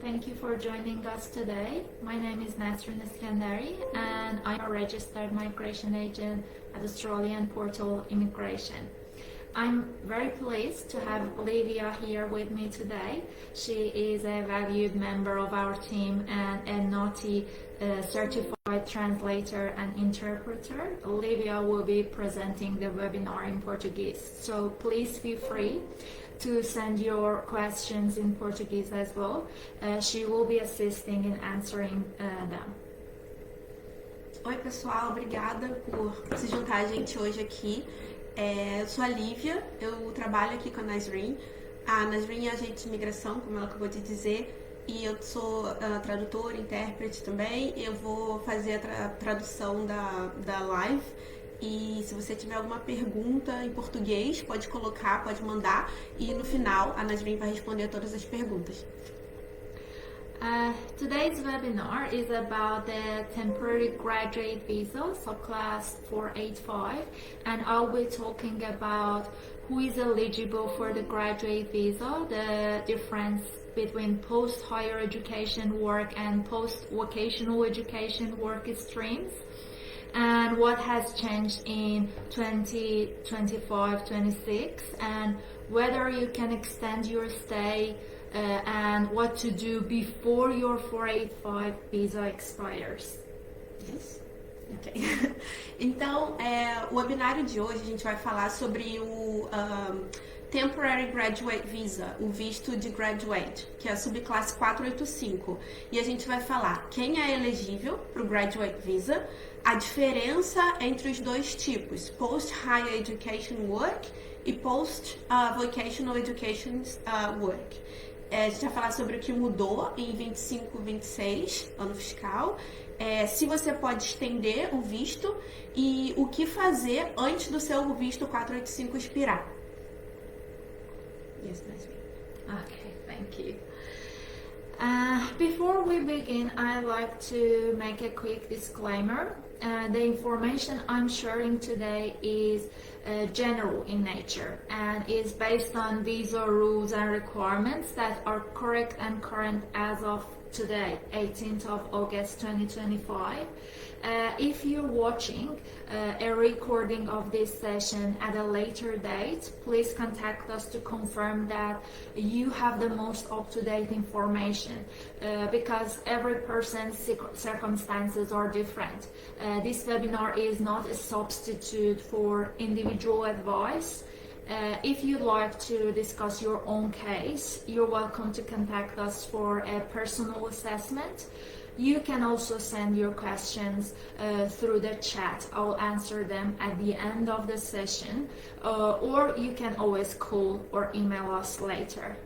thank you for joining us today. My name is Nasrin Iskandari and I'm a registered migration agent at Australian Portal Immigration. I'm very pleased to have Olivia here with me today. She is a valued member of our team and a NOTI certified translator and interpreter. Olivia will be presenting the webinar in Portuguese, so please feel free to send your questions in Portuguese as well. She will be assisting in answering them. Oi pessoal, obrigada por se juntar a gente hoje aqui. Eu sou a Lívia, eu trabalho aqui com a Nasrin. A Nasrin é agente de imigração, como ela acabou de dizer, e eu sou tradutora, intérprete também. Eu vou fazer a tradução da live. E se você tiver alguma pergunta em português, pode colocar, pode mandar. E no final, a Nasrin vai responder todas as perguntas. Today's webinar is about the temporary graduate visa, subclass 485, and I'll be talking about who is eligible for the graduate visa, the difference between post-higher education work and post-vocational education work streams, and what has changed in 2025-26, and whether you can extend your stay and what to do before your 485 visa expires. Yes. Okay. Então, o webinário de hoje a gente vai falar sobre o Temporary Graduate Visa, o visto de graduate, que é a subclasse 485. E a gente vai falar quem é elegível para o Graduate Visa, a diferença entre os dois tipos, Post-Higher Education Work e Post-Vocational Education Work. A gente vai falar sobre o que mudou em 25-26, ano fiscal, se você pode estender o visto e o que fazer antes do seu visto 485 expirar. Yes, that's me. Okay, thank you. Before we begin, I'd like to make a quick disclaimer. The information I'm sharing today is general in nature and is based on visa rules and requirements that are correct and current as of today, 18th of August 2025. If you're watching a recording of this session at a later date, please contact us to confirm that you have the most up-to-date information because every person's circumstances are different. This webinar is not a substitute for individual advice. If you'd like to discuss your own case, you're welcome to contact us for a personal assessment. You can also send your questions through the chat. I'll answer them at the end of the session, or you can always call or email us later.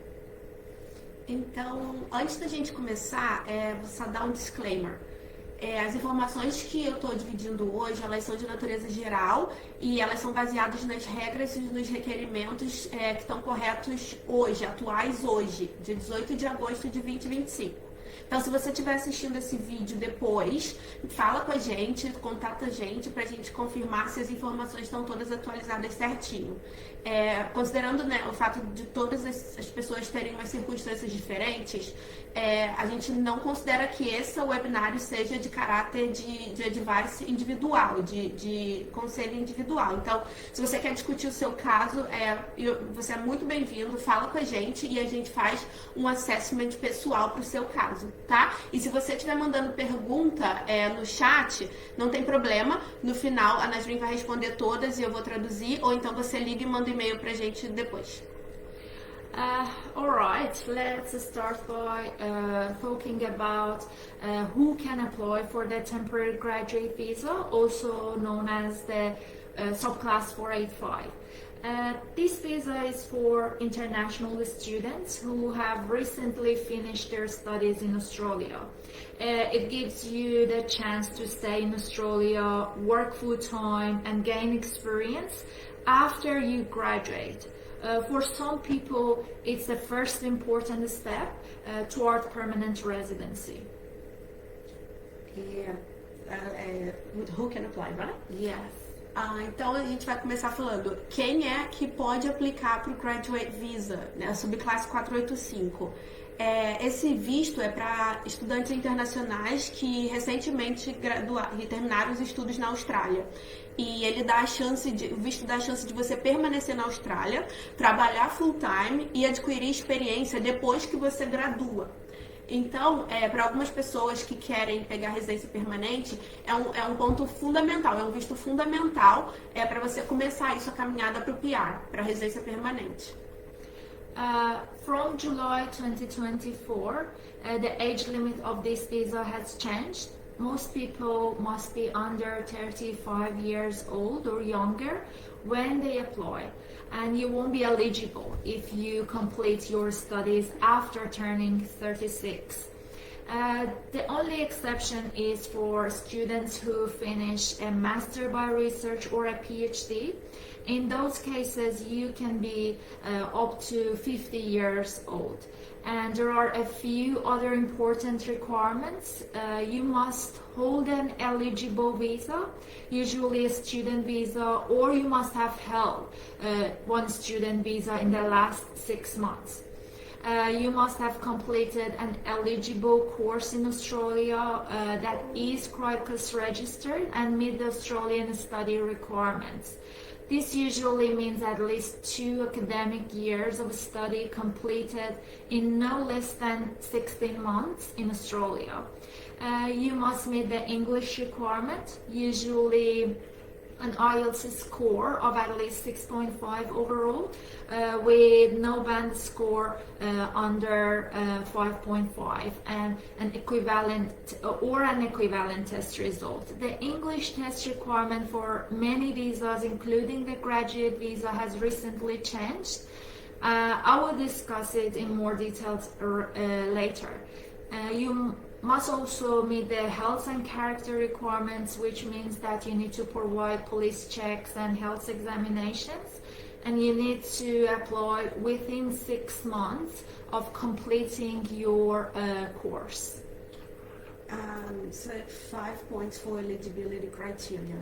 Então, antes da gente começar, vou só dar um disclaimer. As informações que eu estou dividindo hoje, elas são de natureza geral e elas são baseadas nas regras e nos requerimentos que estão corretos hoje, atuais hoje, de 18 de agosto de 2025. Então, se você estiver assistindo esse vídeo depois, fala com a gente, contata a gente pra gente confirmar se as informações estão todas atualizadas certinho. Considerando, né, o fato de todas as pessoas terem umas circunstâncias diferentes, a gente não considera que esse webinário seja de caráter de advice individual, de conselho individual. Então, se você quer discutir o seu caso, você é muito bem-vindo, fala com a gente e a gente faz um assessment pessoal para o seu caso, tá? E se você estiver mandando pergunta no chat, não tem problema, no final a Nasrin vai responder todas e eu vou traduzir, ou então você liga e manda e-mail pra gente depois. Alright, let's start by talking about who can apply for the temporary graduate visa, also known as the subclass 485. This visa is for international students who have recently finished their studies in Australia. It gives you the chance to stay in Australia, work full-time and gain experience after you graduate. For some people, it's the first important step toward permanent residency. Who can apply, right? Yes. Então a gente vai começar falando quem é que pode aplicar para o Graduate Visa, né, a subclasse 485. Esse visto é para estudantes internacionais que recentemente terminaram os estudos na Austrália. E ele dá o visto dá a chance de você permanecer na Austrália, trabalhar full time e adquirir experiência depois que você gradua. Então, para algumas pessoas que querem pegar residência permanente, é um ponto fundamental, é um visto fundamental para você começar isso, a caminhada para o PR, para a residência permanente. From July 2024, the age limit of this visa has changed. Most people must be under 35 years old or younger when they apply, and you won't be eligible if you complete your studies after turning 36. The only exception is for students who finish a Master by Research or a PhD. In those cases, you can be up to 50 years old. And there are a few other important requirements. You must hold an eligible visa, usually a student visa, or you must have held one student visa in the last 6 months. You must have completed an eligible course in Australia that is CRICUS registered and meet the Australian study requirements. This usually means at least 2 academic years of study completed in no less than 16 months in Australia. You must meet the English requirement, usually an IELTS score of at least 6.5 overall, with no band score under 5.5 and an equivalent test result. The English test requirement for many visas, including the graduate visa, has recently changed. I will discuss it in more details later. You must also meet the health and character requirements, which means that you need to provide police checks and health examinations, and you need to apply within 6 months of completing your course. So 5 points for eligibility criteria.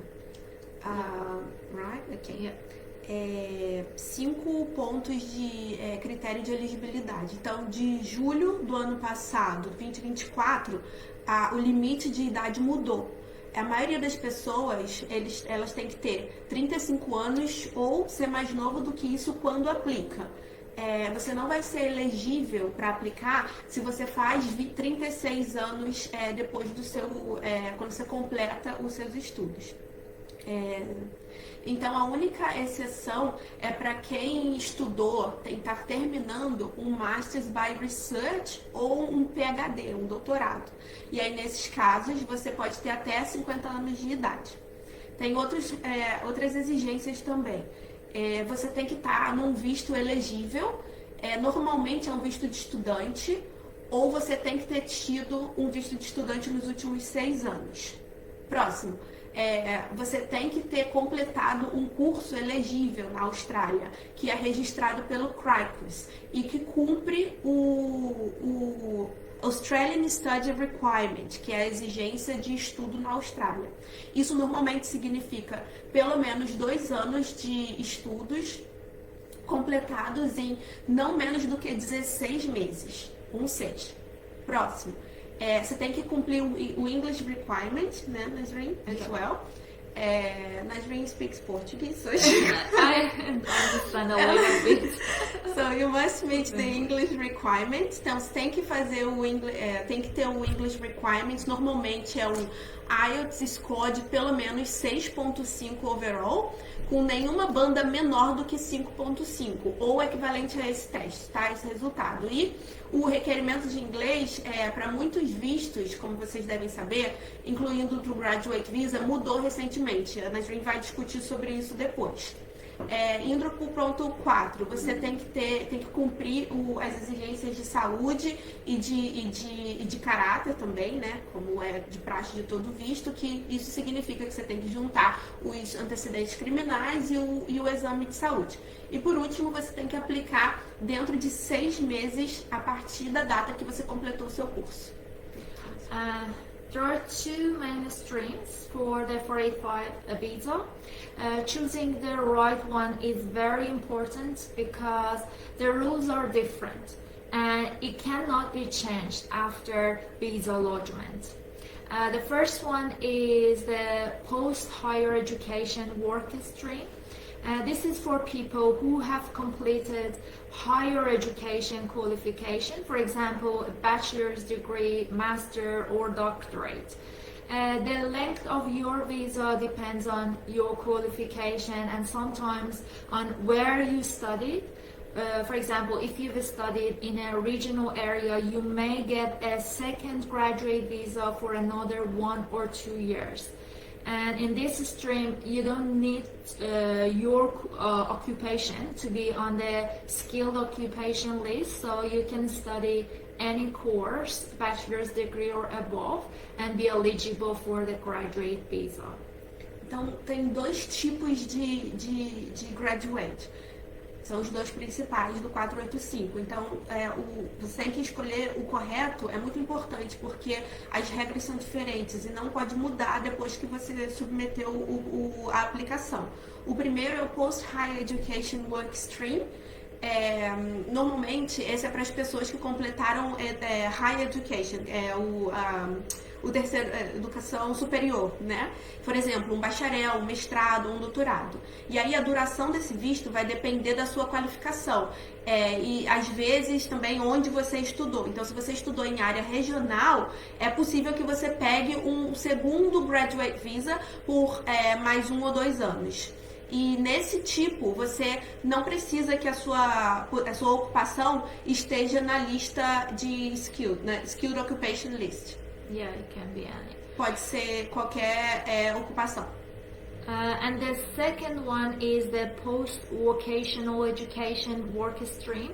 Right? Okay. Yeah. 5 pontos de critério de elegibilidade. Então, de julho do ano passado, 2024, o limite de idade mudou. A maioria das pessoas, elas têm que ter 35 anos ou ser mais novo do que isso quando aplica. Você não vai ser elegível para aplicar se você faz 36 anos depois do quando você completa os seus estudos. Então, a única exceção é para quem estudou, está terminando um Master's by Research ou um PhD, um doutorado. E aí, nesses casos, você pode ter até 50 anos de idade. Tem outras exigências também. Você tem que estar num visto elegível, normalmente é um visto de estudante, ou você tem que ter tido um visto de estudante nos últimos 6 anos. Próximo. Você tem que ter completado um curso elegível na Austrália, que é registrado pelo CRICUS e que cumpre o Australian Study Requirement, que é a exigência de estudo na Austrália. Isso normalmente significa pelo menos 2 anos de estudos completados em não menos do que 16 meses. 6. Próximo. Você tem que cumprir o English Requirement, né, Nasrin, as well. Nasrin speaks Portuguese, so I understand a little bit. So you must meet the English Requirement. Então você tem que fazer tem que ter o English Requirement. Normalmente é um IELTS score de pelo menos 6.5 overall, com nenhuma banda menor do que 5.5, ou equivalente a esse teste, tá? Esse resultado. E o requerimento de inglês, para muitos vistos, como vocês devem saber, incluindo o Graduate Visa, mudou recentemente. A Nasrin vai discutir sobre isso depois. Indo para o ponto 4, você tem que cumprir as exigências de saúde e de caráter também, né? Como é de praxe de todo visto, que isso significa que você tem que juntar os antecedentes criminais e o exame de saúde. E por último, você tem que aplicar dentro de 6 meses a partir da data que você completou o seu curso. There are 2 main streams for the 485 visa. Choosing the right one is very important because the rules are different. and it cannot be changed after visa lodgement. The first one is the post-higher education work stream. This is for people who have completed higher education qualification, for example, a bachelor's degree, master, or doctorate. The length of your visa depends on your qualification and sometimes on where you studied. For example, if you've studied in a regional area, you may get a second graduate visa for another 1 or 2 years. And in this stream, you don't need your occupation to be on the skilled occupation list, so you can study any course, bachelor's degree or above, and be eligible for the graduate visa. Então, tem dois tipos de graduate. São os dois principais do 485. Então, você tem que escolher o correto, é muito importante, porque as regras são diferentes e não pode mudar depois que você submeteu a aplicação. O primeiro é o Post Higher Education Work Stream. Normalmente, esse é para as pessoas que completaram Higher Education, o terceiro, educação superior, né? Por exemplo, um bacharel, um mestrado, um doutorado. E aí a duração desse visto vai depender da sua qualificação e às vezes também onde você estudou. Então, se você estudou em área regional, é possível que você pegue um segundo graduate visa por mais 1 ou 2 anos. E nesse tipo, você não precisa que a sua ocupação esteja na lista de skilled, né? Skilled Occupation List. Yeah, it can be any. Pode ser qualquer ocupação. And the second one is the post-vocational education work stream.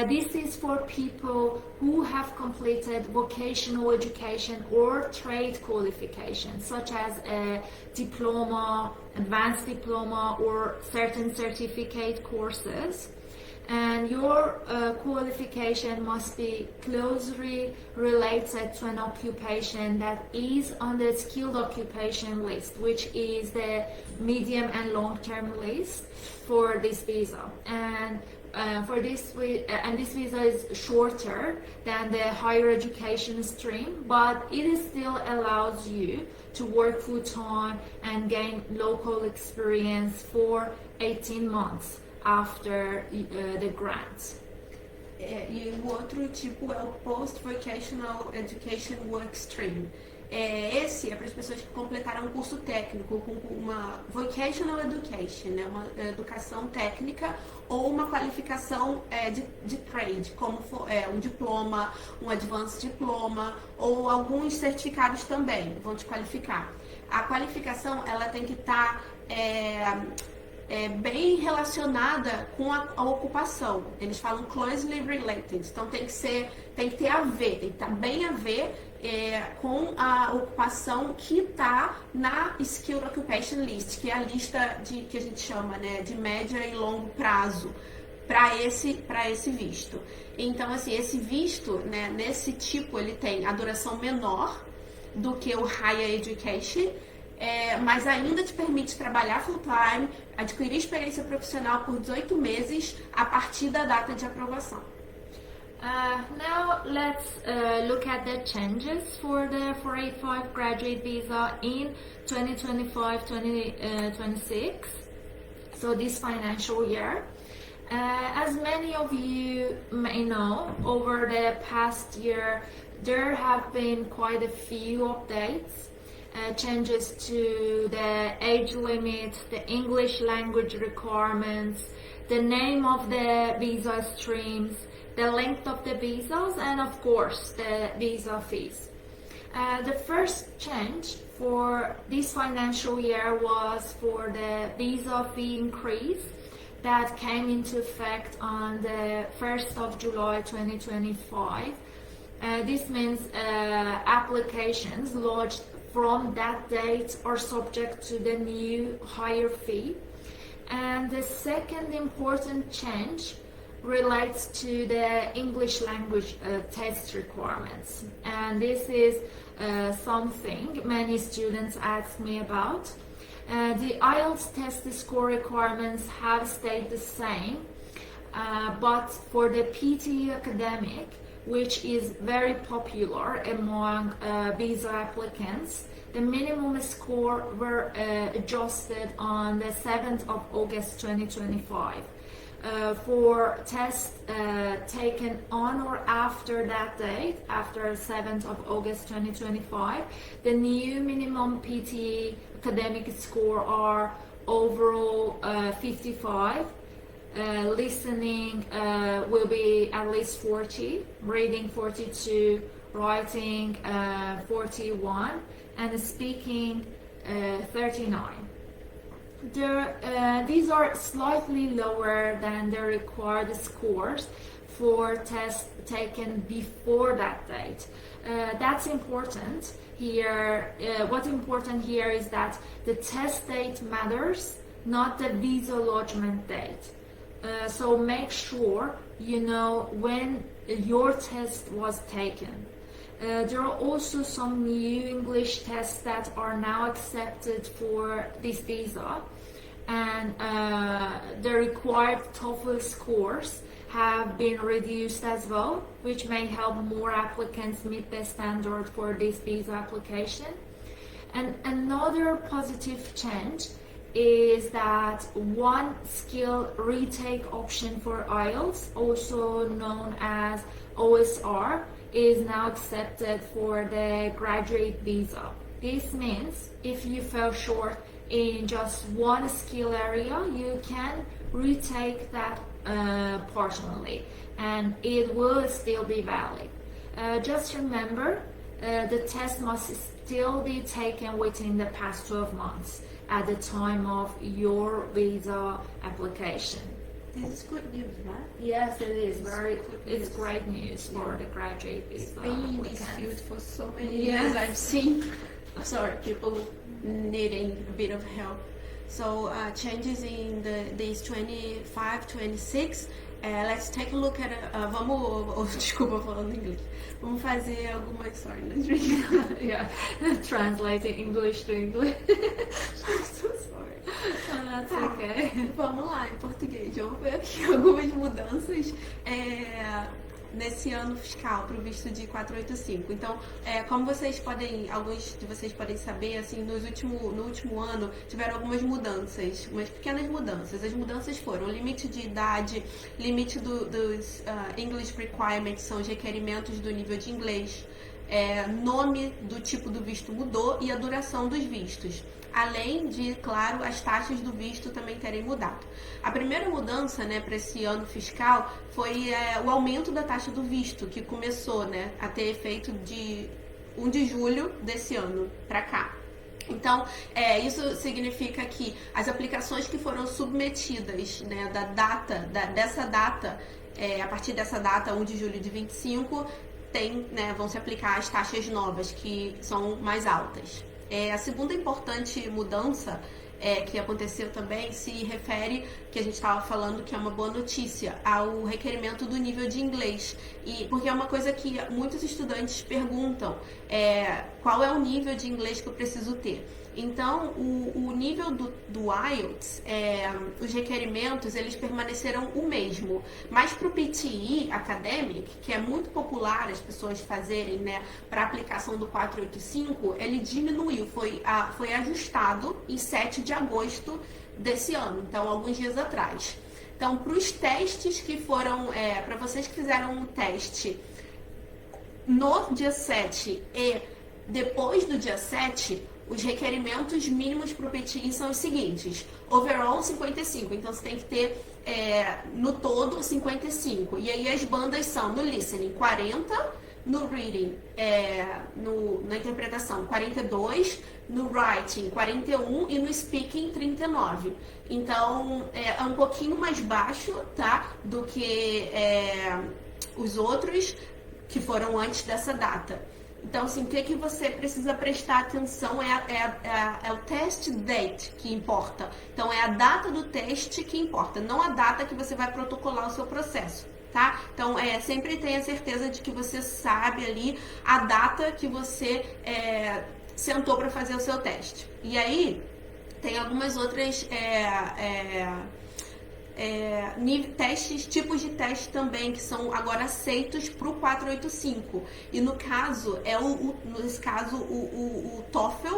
This is for people who have completed vocational education or trade qualifications, such as a diploma, advanced diploma, or certain certificate courses. And your qualification must be closely related to an occupation that is on the skilled occupation list, which is the medium and long-term list for this visa. And this visa is shorter than the higher education stream, but it still allows you to work full-time and gain local experience for 18 months after the grant. E o outro tipo é o Post-Vocational Education Work Stream. Esse é para as pessoas que completaram um curso técnico com uma Vocational Education, né, uma educação técnica ou uma qualificação de trade, como um diploma, um advanced diploma ou alguns certificados também vão te qualificar. A qualificação ela tem que estar bem relacionada com a ocupação. Eles falam closely related, então tem que ter a ver, tem que estar bem a ver com a ocupação que está na Skilled Occupation List, que é a lista que a gente chama, né, de médio e longo prazo para esse visto. Então, assim, esse visto, né, nesse tipo, ele tem a duração menor do que o Higher Education, mas ainda te permite trabalhar full-time, adquirir experiência profissional por 18 meses a partir da data de aprovação. Now let's look at the changes for the 485 graduate visa in 2025-2026, so this financial year. As many of you may know, over the past year there have been quite a few updates. Changes to the age limit, the English language requirements, the name of the visa streams, the length of the visas, and of course the visa fees. The first change for this financial year was for the visa fee increase that came into effect on the 1st of July 2025. This means applications lodged from that date are subject to the new higher fee. And the second important change relates to the English language test requirements. And this is something many students ask me about. The IELTS test score requirements have stayed the same, but for the PTE academic, which is very popular among visa applicants, the minimum score were adjusted on the 7th of August 2025. For tests taken on or after that date, after 7th of August 2025, the new minimum PTE academic score are overall 55. Listening will be at least 40, reading 42, writing 41, and speaking 39. These are slightly lower than the required scores for tests taken before that date. That's important here. What's important here is that the test date matters, not the visa lodgement date. So make sure you know when your test was taken. There are also some new English tests that are now accepted for this visa, and the required TOEFL scores have been reduced as well, which may help more applicants meet the standard for this visa application. And another positive change is that one skill retake option for IELTS, also known as OSR, is now accepted for the graduate visa. This means if you fell short in just one skill area, you can retake that partially, and it will still be valid. Just remember, the test must still be taken within the past 12 months at the time of your visa application. This is good news, right? Yes, it is it's great news for the graduate visa. Being in this field applicants. for so many years, I've seen people needing a bit of help. So changes in these 25, 26. Let's take a look at desculpa falando inglês. Vamos fazer algumas Yeah, translating English to English. I'm so sorry. Oh, that's okay. Vamos lá, em português. Vamos ver aqui algumas mudanças nesse ano fiscal para o visto de 485. Então, como alguns de vocês podem saber, assim, no último ano tiveram algumas mudanças, umas pequenas mudanças. As mudanças foram o limite de idade, limite dos English Requirements, são os requerimentos do nível de inglês, nome do tipo do visto mudou e a duração dos vistos. Além de, claro, as taxas do visto também terem mudado. A primeira mudança, né, para esse ano fiscal foi o aumento da taxa do visto, que começou, né, a ter efeito de 1 de julho desse ano para cá. Então, isso significa que as aplicações que foram submetidas, né, dessa data, a partir dessa data, 1 de julho de 25, vão se aplicar as taxas novas, que são mais altas. A segunda importante mudança que aconteceu também se refere, que a gente estava falando que é uma boa notícia, ao requerimento do nível de inglês. Porque é uma coisa que muitos estudantes perguntam, qual é o nível de inglês que eu preciso ter? Então, o nível do IELTS, os requerimentos, eles permaneceram o mesmo. Mas para o PTE Academic, que é muito popular as pessoas fazerem, né, para a aplicação do 485, ele diminuiu, foi ajustado em 7 de agosto desse ano, então alguns dias atrás. Então, para os testes que foram, para vocês que fizeram um teste no dia 7 e depois do dia 7, os requerimentos mínimos para o PTE são os seguintes: overall 55, então você tem que ter no todo 55. E aí as bandas são no listening 40, no reading, na interpretação 42, no writing 41 e no speaking 39. Então é um pouquinho mais baixo, tá, do que os outros que foram antes dessa data. Então, assim, o que você precisa prestar atenção é o test date que importa. Então, é a data do teste que importa, não a data que você vai protocolar o seu processo, tá? Então, sempre tenha certeza de que você sabe ali a data que você sentou para fazer o seu teste. E aí, tem algumas outras testes, tipos de teste também que são agora aceitos para o 485. E no caso, nesse caso, o TOEFL,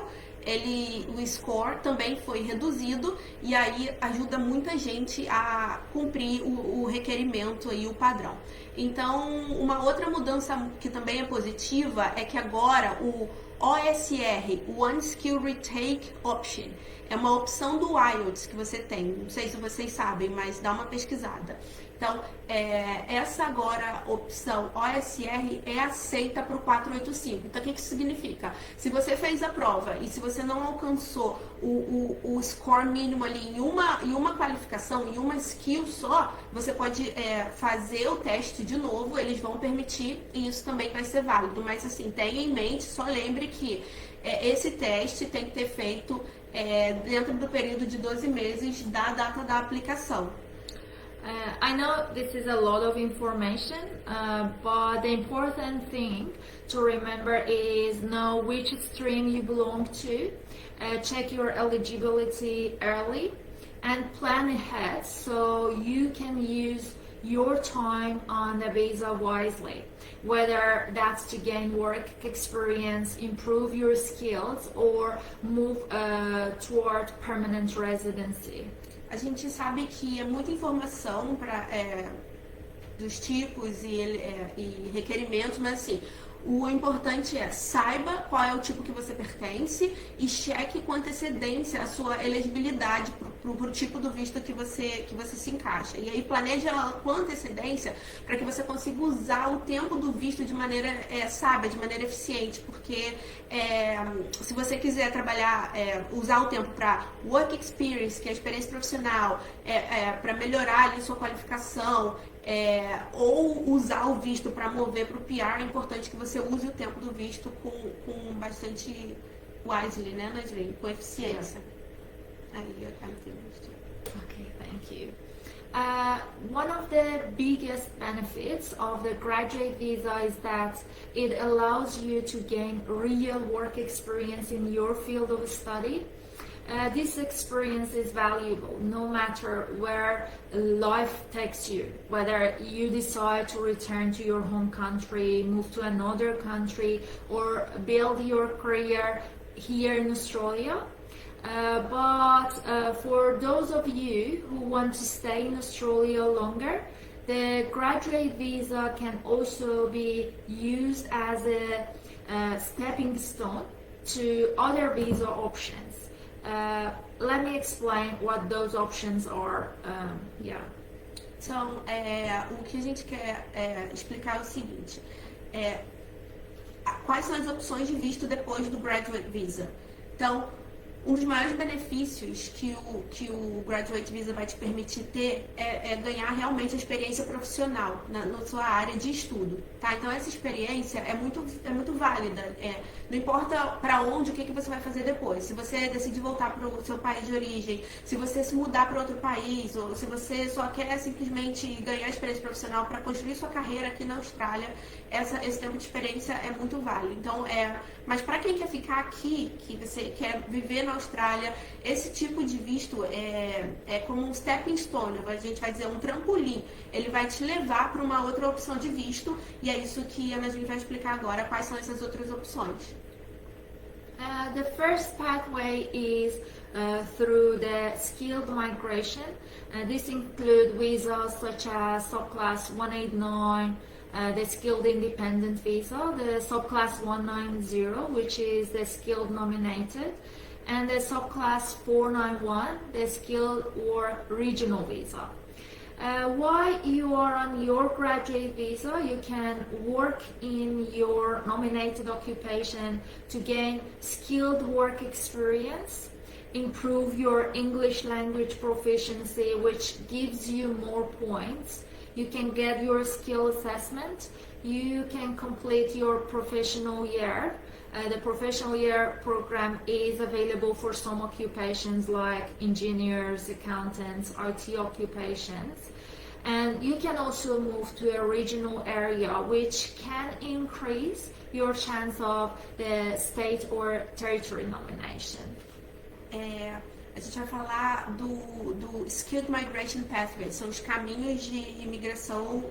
o score também foi reduzido e aí ajuda muita gente a cumprir o requerimento e o padrão. Então, uma outra mudança que também é positiva é que agora o OSR, One Skill Retake Option, é uma opção do IELTS que você tem. Não sei se vocês sabem, mas dá uma pesquisada. Então, essa agora opção OSR é aceita para o 485. Então, o que isso significa? Se você fez a prova e se você não alcançou o score mínimo ali em uma qualificação, em uma skill só, você pode fazer o teste de novo, eles vão permitir e isso também vai ser válido. Mas, assim, tenha em mente, só lembre que esse teste tem que ter feito dentro do período de 12 meses da data da aplicação. I know this is a lot of information, but the important thing to remember is know which stream you belong to, check your eligibility early, and plan ahead so you can use your time on the visa wisely, whether that's to gain work experience, improve your skills, or move toward permanent residency. A gente sabe que é muita informação dos tipos e requerimentos, mas assim, o importante é saiba qual é o tipo que você pertence e cheque com antecedência a sua elegibilidade para o tipo do visto que você se encaixa. E aí planeje ela com antecedência para que você consiga usar o tempo do visto de maneira sábia, de maneira eficiente, porque se você quiser trabalhar, usar o tempo para work experience, que é a experiência profissional, para melhorar ali sua qualificação, ou usar o visto para mover para o PR, é importante que você use o tempo do visto com bastante wisely, né, Nasrin? Com eficiência. Aí, Okay, thank you. One of the biggest benefits of the graduate visa is that it allows you to gain real work experience in your field of study. This experience is valuable no matter where life takes you, whether you decide to return to your home country, move to another country, or build your career here in Australia. But for those of you who want to stay in Australia longer, the graduate visa can also be used as a stepping stone to other visa options. Let me explain what those options are. Então, o que a gente quer explicar é o seguinte: quais são as opções de visto depois do Graduate Visa? Então, um dos maiores benefícios que o Graduate Visa vai te permitir ter é ganhar realmente a experiência profissional na sua área de estudo, tá? Então essa experiência é muito válida. Não importa para onde, o que você vai fazer depois. Se você decidir voltar para o seu país de origem, se você se mudar para outro país, ou se você só quer simplesmente ganhar experiência profissional para construir sua carreira aqui na Austrália, esse tempo de experiência é muito válido. Então, mas para quem quer ficar aqui, que você quer viver na Austrália, esse tipo de visto é como um stepping stone, a gente vai dizer um trampolim. Ele vai te levar para uma outra opção de visto, e é isso que a Nasrin vai explicar agora, quais são essas outras opções. The first pathway is through the skilled migration. This includes visas such as subclass 189, the skilled independent visa, the subclass 190, which is the skilled nominated, and the subclass 491, the skilled or regional visa. While you are on your graduate visa, you can work in your nominated occupation to gain skilled work experience, improve your English language proficiency, which gives you more points. You can get your skill assessment. You can complete your professional year. The professional year program is available for some occupations like engineers, accountants, IT occupations. And you can also move to a regional area, which can increase your chance of the state or territory nomination. a gente vai falar do Skilled Migration Pathway, são os caminhos de imigração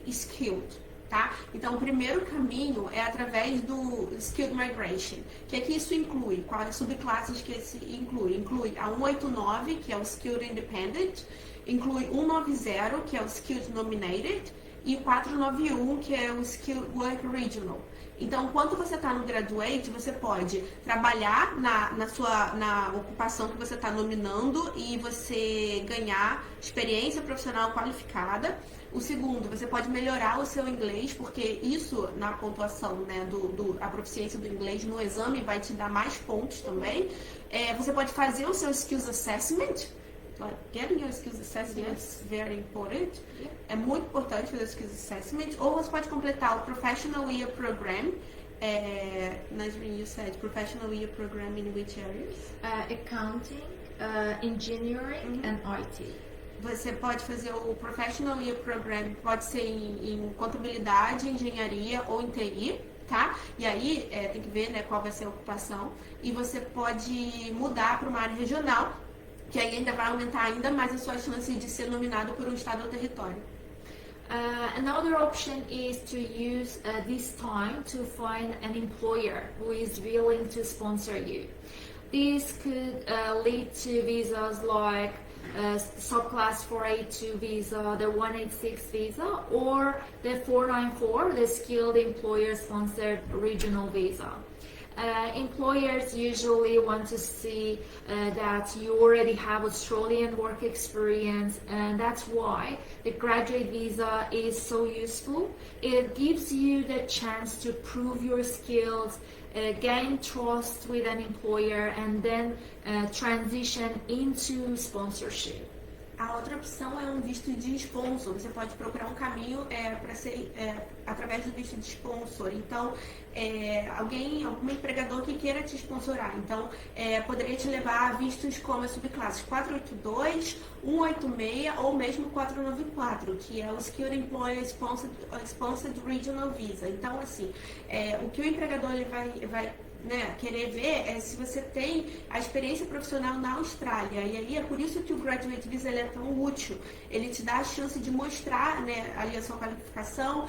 skilled. Tá? Então, o primeiro caminho é através do Skilled Migration. O que é que isso inclui? Quais subclasses que esse inclui? Inclui a 189, que é o Skilled Independent, inclui 190, que é o Skilled Nominated, e 491, que é o Skilled Work Regional. Então, quando você está no Graduate, você pode trabalhar na ocupação que você está nominando e você ganhar experiência profissional qualificada. O segundo, você pode melhorar o seu inglês, porque isso na pontuação, né, a proficiência do inglês no exame vai te dar mais pontos também. Você pode fazer o seu Skills Assessment. Getting your Skills Assessment is very important. É muito importante fazer o Skills Assessment. Ou você pode completar o Professional Year Program. Nasrin, you said Professional Year Program in which areas? Accounting, engineering and IT. Você pode fazer o Professional Year Program, pode ser em contabilidade, engenharia ou em TI, tá? E aí tem que ver, né, qual vai ser a ocupação. E você pode mudar para uma área regional, que aí ainda vai aumentar ainda mais a sua chance de ser nominado por um estado ou território. Another option is to use this time to find an employer who is willing to sponsor you. This could lead to visas like subclass 482 visa, the 186 visa, or the 494, the skilled employer sponsored regional visa. Employers usually want to see that you already have Australian work experience, and that's why the graduate visa is so useful. It gives you the chance to prove your skills, gain trust with an employer, and then transition into sponsorship. A outra opção é um visto de sponsor. Você pode procurar um caminho para ser através do visto de sponsor. Então, algum empregador que queira te sponsorar. Então, poderia te levar a vistos como as subclasses 482, 186 ou mesmo 494, que é o Skilled Employer Sponsored Regional Visa. Então, assim, o que o empregador ele vai querer ver é se você tem a experiência profissional na Austrália. E aí é por isso que o Graduate Visa ele é tão útil. Ele te dá a chance de mostrar, né, ali a sua qualificação,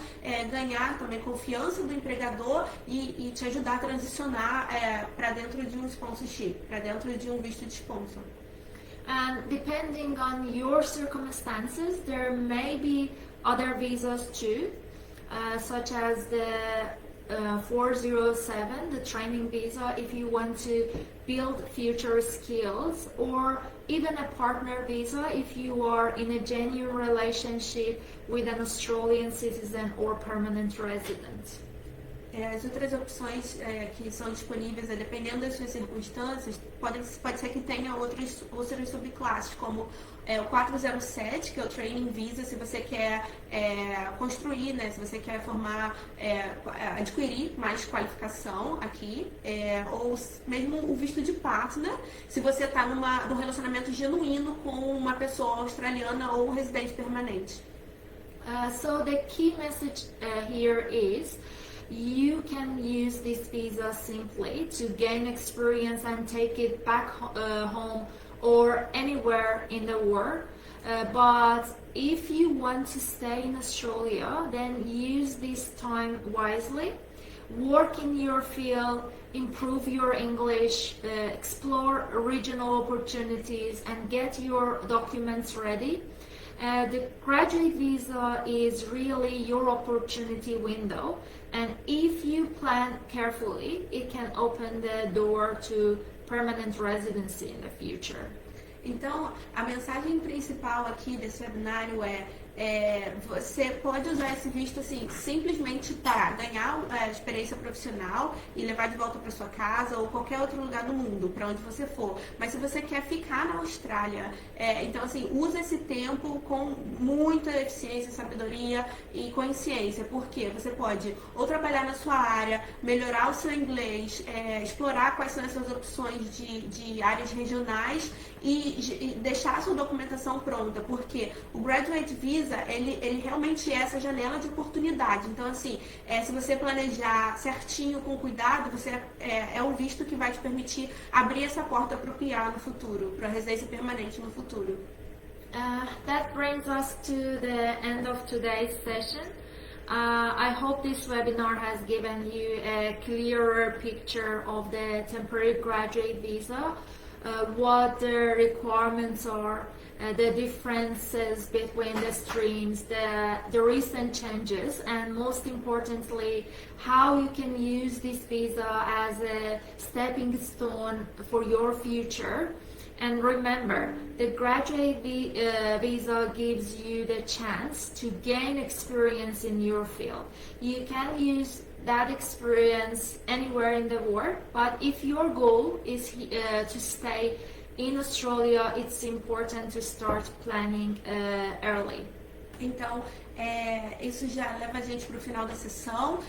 ganhar também confiança do empregador e te ajudar a transicionar para dentro de um sponsorship, para dentro de um visto de sponsor. And depending on your circumstances, there may be other visas too, such as the 407, the training visa, if you want to build future skills, or even a partner visa if you are in a genuine relationship with an Australian citizen or permanent resident. As outras opções que são disponíveis, dependendo das suas circunstâncias, pode ser que tenha outras subclasses, como o 407, que é o Training Visa, se você quer construir, né, se você quer formar, adquirir mais qualificação aqui, ou mesmo o visto de partner, se você está num relacionamento genuíno com uma pessoa australiana ou residente permanente. So the key message here is you can use this visa simply to gain experience and take it back home or anywhere in the world. But if you want to stay in Australia, then use this time wisely. Work in your field, improve your English, explore regional opportunities, and get your documents ready. The graduate visa is really your opportunity window, and if you plan carefully, it can open the door to permanent residency in the future. Então, a mensagem principal aqui desse webinário você pode usar esse visto assim, simplesmente para ganhar experiência profissional e levar de volta para sua casa ou qualquer outro lugar do mundo, para onde você for. Mas se você quer ficar na Austrália, então assim, usa esse tempo com muita eficiência, sabedoria e consciência, porque você pode ou trabalhar na sua área, melhorar o seu inglês, explorar quais são as suas opções de áreas regionais e deixar a sua documentação pronta, porque o Graduate Visa, ele realmente é essa janela de oportunidade. Então, assim, se você planejar certinho, com cuidado, é o visto que vai te permitir abrir essa porta para o PR no futuro, para a residência permanente no futuro. That brings us to the end of today's session. I hope this webinar has given you a clearer picture of the temporary graduate visa, what the requirements are, the differences between the streams, the recent changes, and most importantly, how you can use this visa as a stepping stone for your future. And remember, the graduate visa gives you the chance to gain experience in your field. You can use that experience anywhere in the world, but if your goal is to stay in Australia, it's important to start planning early. Então, isso já leva a gente para o final da sessão.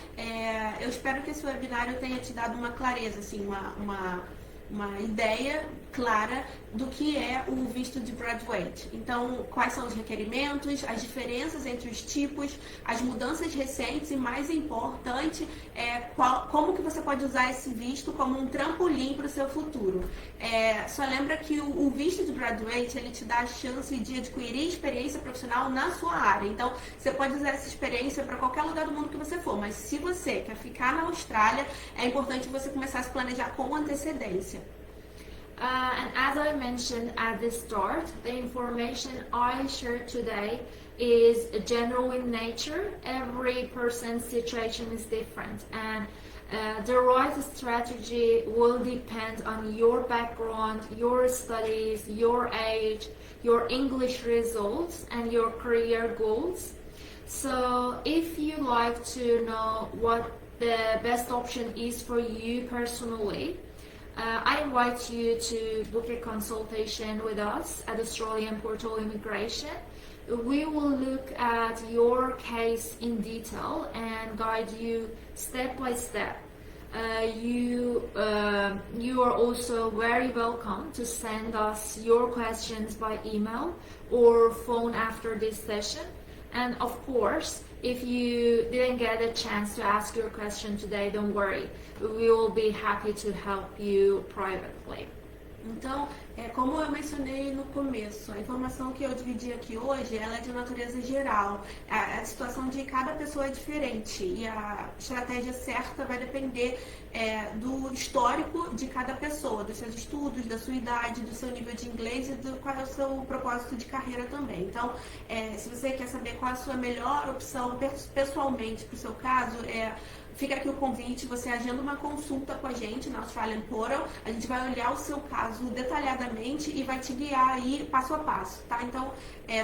Eu espero que esse webinário tenha te dado uma clareza, assim, uma ideia clara do que é o visto de graduate. Então, quais são os requerimentos, as diferenças entre os tipos, as mudanças recentes e, mais importante, como que você pode usar esse visto como um trampolim para o seu futuro. Só lembra que o visto de graduate, ele te dá a chance de adquirir experiência profissional na sua área. Então, você pode usar essa experiência para qualquer lugar do mundo que você for, mas se você quer ficar na Austrália, é importante você começar a se planejar com antecedência. And as I mentioned at the start, the information I shared today is general in nature. Every person's situation is different, and the right strategy will depend on your background, your studies, your age, your English results, and your career goals. So if you like to know what the best option is for you personally, I invite you to book a consultation with us at Australian Portal Immigration. We will look at your case in detail and guide you step by step. You are also very welcome to send us your questions by email or phone after this session. And of course, if you didn't get a chance to ask your question today, don't worry. We will be happy to help you privately. Então, como eu mencionei no começo, a informação que eu dividi aqui hoje, ela é de natureza geral. A situação de cada pessoa é diferente e a estratégia certa vai depender do histórico de cada pessoa, dos seus estudos, da sua idade, do seu nível de inglês e do qual é o seu propósito de carreira também. Então, se você quer saber qual é a sua melhor opção pessoalmente para o seu caso, fica aqui o convite, você agenda uma consulta com a gente na Australian Portal, a gente vai olhar o seu caso detalhadamente e vai te guiar aí passo a passo, tá? Então,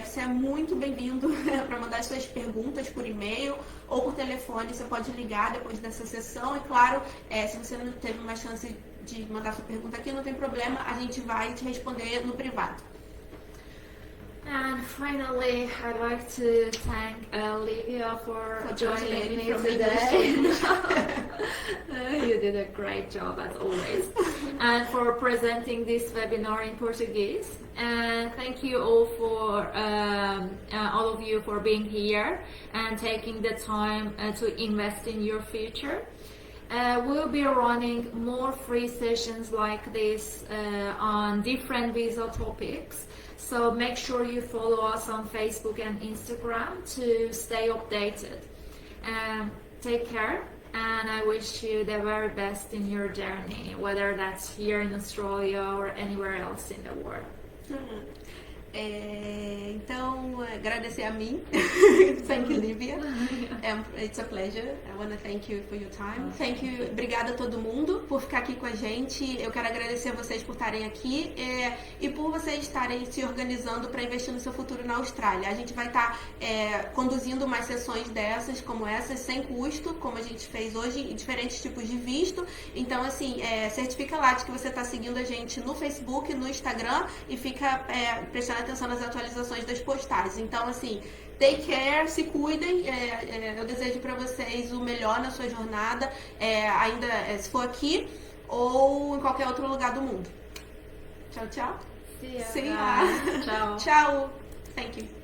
você é muito bem-vindo para mandar suas perguntas por e-mail ou por telefone, você pode ligar depois dessa sessão e, claro, se você não teve uma chance de mandar sua pergunta aqui, não tem problema, a gente vai te responder no privado. And finally, I'd like to thank Olivia for joining me today. You did a great job as always. And for presenting this webinar in Portuguese. And thank you all for all of you for being here and taking the time to invest in your future. We'll be running more free sessions like this on different visa topics. So make sure you follow us on Facebook and Instagram to stay updated. Take care, and I wish you the very best in your journey, whether that's here in Australia or anywhere else in the world. Então, agradecer a mim. Thank you, Olivia. It's a pleasure. I want to thank you for your time. Thank you. Obrigada a todo mundo por ficar aqui com a gente. Eu quero agradecer a vocês por estarem aqui e por vocês estarem se organizando para investir no seu futuro na Austrália. A gente vai estar conduzindo mais sessões dessas, como essas, sem custo, como a gente fez hoje, em diferentes tipos de visto. Então, assim, certifica lá de que você está seguindo a gente no Facebook, no Instagram e fica prestando atenção nas atualizações das postagens. Então, assim, take care, se cuidem. Eu desejo para vocês o melhor na sua jornada, se for aqui ou em qualquer outro lugar do mundo. Tchau, tchau. See ya. See ya. Tchau. Tchau. Thank you.